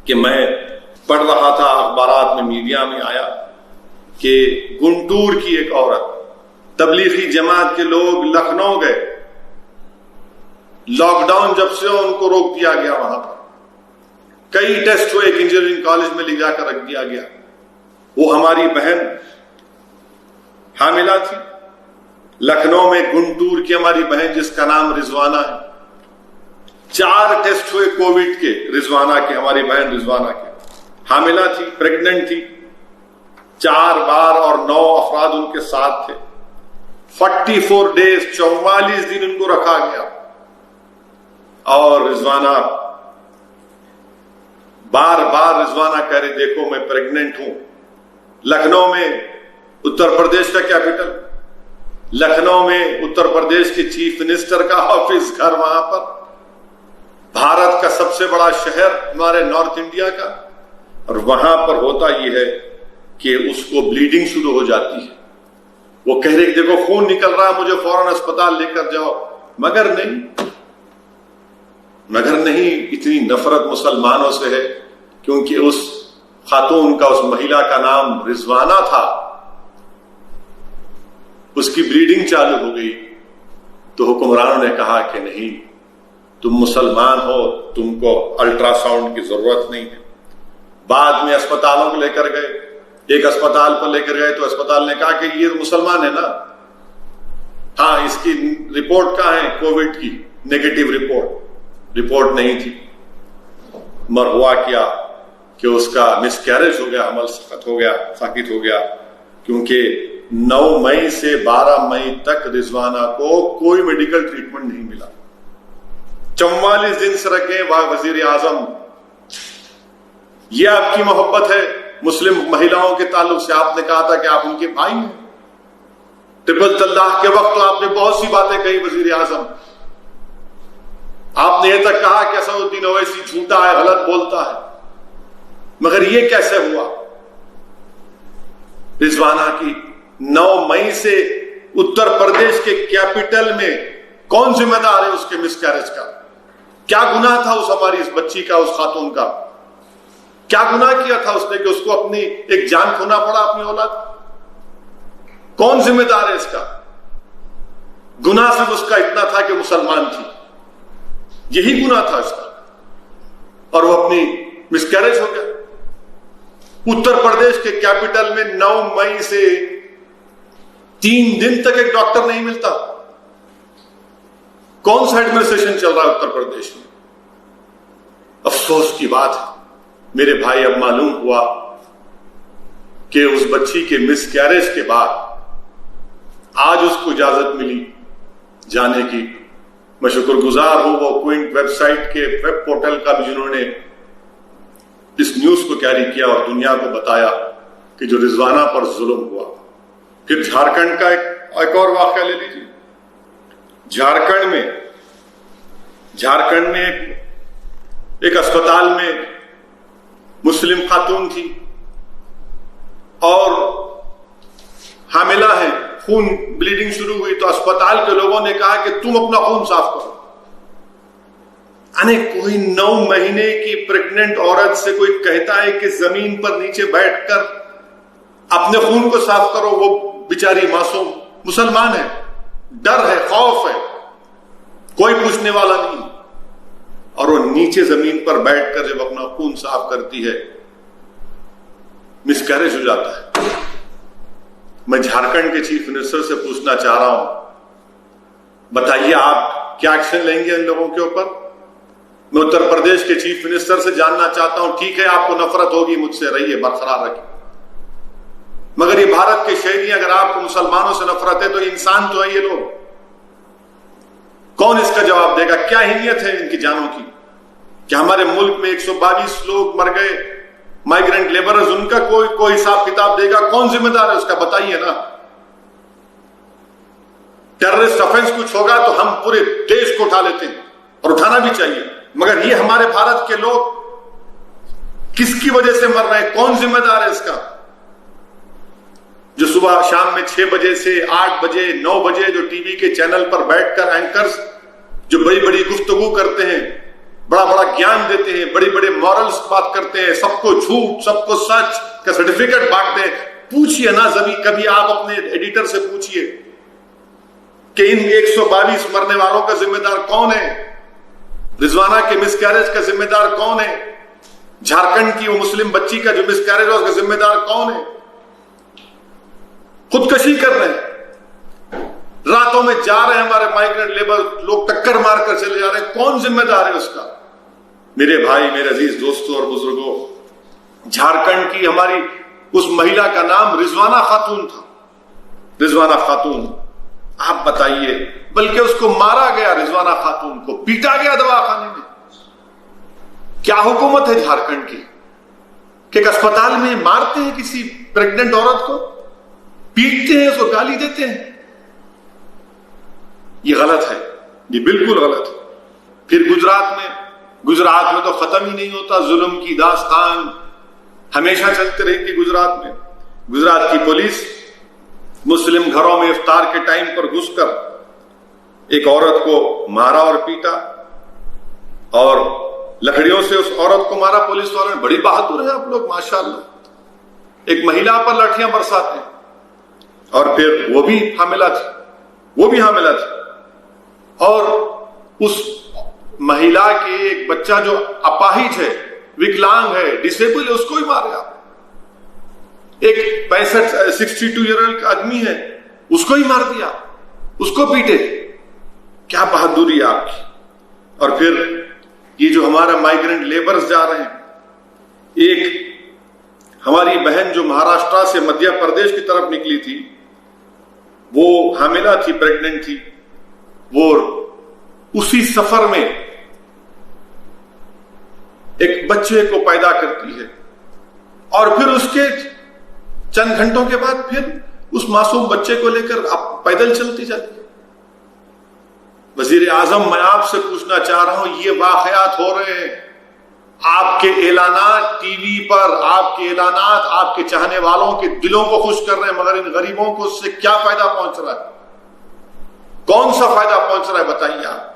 कि मैं पढ़ रहा था अखबारात में, मीडिया में आया कि गुंटूर की एक औरत, तबलीगी जमात के लोग लखनऊ गए, लॉकडाउन जब से उनको रोक दिया गया, वहां पर कई टेस्ट हुए, एक इंजीनियरिंग कॉलेज में ले जाकर रख दिया गया। वो हमारी बहन हामिला थी, लखनऊ में गुंटूर की हमारी बहन जिसका नाम रिजवाना है। 4 टेस्ट हुए कोविड के, रिजवाना के, हमारी बहन रिजवाना के, हामिला थी, प्रेग्नेंट थी 4 बार और 9 अफराद उनके साथ थे। 44 डेज, 44 दिन उनको रखा गया। और रिजवाना बार बार रिजवाना कह रही, देखो मैं प्रेग्नेंट हूं। लखनऊ में, उत्तर प्रदेश का कैपिटल, लखनऊ में उत्तर प्रदेश के चीफ मिनिस्टर का ऑफिस, घर वहां पर, भारत का सबसे बड़ा शहर हमारे नॉर्थ इंडिया का, और वहां पर होता यह है कि उसको ब्लीडिंग शुरू हो जाती है। वो कह रहे देखो खून निकल रहा है, मुझे फौरन अस्पताल लेकर जाओ। मगर नहीं, इतनी नफरत मुसलमानों से है, क्योंकि उस खातून का, उस महिला का नाम रिजवाना था, उसकी ब्लीडिंग चालू हो गई। तो हुक्मरानों ने कहा कि नहीं, तुम मुसलमान हो, तुमको अल्ट्रासाउंड की जरूरत नहीं है। बाद में अस्पतालों को लेकर गए, एक अस्पताल पर लेकर गए तो अस्पताल ने कहा कि ये मुसलमान है ना, हाँ इसकी रिपोर्ट कहाँ है, कोविड की नेगेटिव रिपोर्ट नहीं थी। मगर हुआ क्या कि उसका मिसकैरेज हो गया, हमल साकित हो गया, क्योंकि 9 मई से 12 मई तक रिजवाना को कोई मेडिकल ट्रीटमेंट नहीं मिला। 44 दिन से रखे वह वजीर आजम। यह आपकी मोहब्बत है मुस्लिम महिलाओं के ताल्लुक से? आपने कहा था कि आप उनके भाई हैं। ट्रिपल तलाक के वक्त तो आपने बहुत सी बातें कही वजीर आजम। आपने यह तक कहा कि असदुद्दीन ओवैसी झूठा है, गलत बोलता है। मगर यह कैसे हुआ? रिजवाना की 9 मई से उत्तर प्रदेश के कैपिटल में कौन जिम्मेदार है उसके मिसकैरेज का? क्या गुनाह था उस हमारी इस बच्ची का, उस खातून का? क्या गुनाह किया था उसने कि उसको अपनी एक जान खोना पड़ा, अपनी औलाद? कौन जिम्मेदार है इसका? गुनाह सिर्फ उसका इतना था कि मुसलमान थी, यही गुनाह था इसका, और वो अपनी मिसकैरेज हो गया। उत्तर प्रदेश के कैपिटल में 9 मई से 3 दिन तक एक डॉक्टर नहीं मिलता। कौन सा एडमिनिस्ट्रेशन चल रहा है उत्तर प्रदेश में? अफसोस की बात है मेरे भाई, अब मालूम हुआ कि उस बच्ची के मिसकैरेज के बाद आज उसको इजाजत मिली जाने की। मैं शुक्रगुजार हूं वो क्विंट वेबसाइट के वेब पोर्टल का भी, जिन्होंने इस न्यूज को कैरी किया और दुनिया को बताया कि जो रिजवाना पर जुल्म हुआ। फिर झारखंड का एक और वाकया ले लीजिए। झारखंड में एक अस्पताल में मुस्लिम खातून थी और हामिला है, खून ब्लीडिंग शुरू हुई, तो अस्पताल के लोगों ने कहा कि तुम अपना खून साफ करो। कोई 9 महीने की प्रेग्नेंट औरत से कोई कहता है कि जमीन पर नीचे बैठकर अपने खून को साफ करो? वो बेचारी मासूम मुसलमान है, डर है, खौफ है, कोई पूछने वाला नहीं, और वो नीचे जमीन पर बैठकर जब अपना खून साफ करती है, मिसकैरेज हो जाता है। मैं झारखंड के चीफ मिनिस्टर से पूछना चाह रहा हूं, बताइए आप क्या एक्शन लेंगे इन लोगों के ऊपर? मैं उत्तर प्रदेश के चीफ मिनिस्टर से जानना चाहता हूं, ठीक है आपको नफरत होगी मुझसे, रहिए, बरकरार रखिए, मगर ये भारत के शहरी, अगर आपको मुसलमानों से नफरत है तो इंसान तो है ये लोग। कौन इसका जवाब देगा? क्या अहमियत है इनकी जानों की? क्या हमारे मुल्क में 122 लोग मर गए, माइग्रेंट लेबरर्स, उनका कोई हिसाब किताब देगा? कौन जिम्मेदार है उसका? बताइए ना। टेररिस्ट ऑफेंस कुछ होगा तो हम पूरे देश को उठा लेते हैं, और उठाना भी चाहिए, मगर ये हमारे भारत के लोग किसकी वजह से मर रहे हैं? कौन जिम्मेदार है इसका? जो सुबह शाम में 6 बजे से 8 बजे 9 बजे जो टीवी के चैनल पर बैठकर एंकर्स जो बड़ी बड़ी गुफ्तगू करते हैं, बड़ा बड़ा ज्ञान देते हैं, बड़ी बड़े मॉरल्स बात करते हैं, सबको झूठ सबको सच का सर्टिफिकेट बांटते हैं। पूछिए ना कभी आप अपने एडिटर से पूछिए कि इन 122 मरने वालों का जिम्मेदार कौन है, रिजवाना के मिसकैरेज का जिम्मेदार कौन है, झारखंड की वो मुस्लिम बच्ची का जो मिसकैरेज है उसका जिम्मेदार कौन है। खुदकशी कर रहे हैं, रातों में जा रहे हैं हमारे माइग्रेंट लेबर लोग, टक्कर मारकर चले जा रहे हैं, कौन जिम्मेदार है उसका। मेरे भाई, मेरे अजीज दोस्तों और बुजुर्गों, झारखंड की हमारी उस महिला का नाम रिजवाना खातून था। रिजवाना खातून, आप बताइए, बल्कि उसको मारा गया, रिजवाना खातून को पीटा गया दवाखाने में। क्या हुकूमत है झारखंड की कि एक अस्पताल में मारते हैं किसी प्रेग्नेंट औरत को, पीटते हैं, उसको गाली देते हैं। ये गलत है, ये बिल्कुल गलत है। फिर गुजरात में तो खत्म ही नहीं होता, जुल्म की दास्तान हमेशा चलते रहेंगे गुजरात में। गुजरात की पुलिस मुस्लिम घरों में इफ्तार के टाइम पर घुसकर एक औरत को मारा और पीटा, और लकड़ियों से उस औरत को मारा पुलिस वालों ने। बड़ी बहादुर है आप लोग माशाल्लाह, एक महिला पर लाठियां बरसाते हैं। और फिर वो भी हामिला थी, और उस महिला के एक बच्चा जो अपाहिज है, विकलांग है, डिसेबल है, उसको ही मारा। एक 62 ईयर ओल्ड आदमी है, उसको ही मार दिया, उसको पीटे। क्या बहादुरी आपकी। और फिर ये जो हमारा माइग्रेंट लेबर्स जा रहे हैं, एक हमारी बहन जो महाराष्ट्र से मध्य प्रदेश की तरफ निकली थी, वो हामिला थी, प्रेग्नेंट थी, वो उसी सफर में एक बच्चे को पैदा करती है, और फिर उसके चंद घंटों के बाद फिर उस मासूम बच्चे को लेकर आप पैदल चलती जाती है। वजीर आजम, मैं आपसे पूछना चाह रहा हूं, ये वाकयात हो रहे हैं, आपके ऐलानात टीवी पर, आपके ऐलानात आपके चाहने वालों के दिलों को खुश कर रहे हैं, मगर इन गरीबों को उससे क्या फायदा पहुंच रहा है? कौन सा फायदा पहुंच रहा है बताइए आप।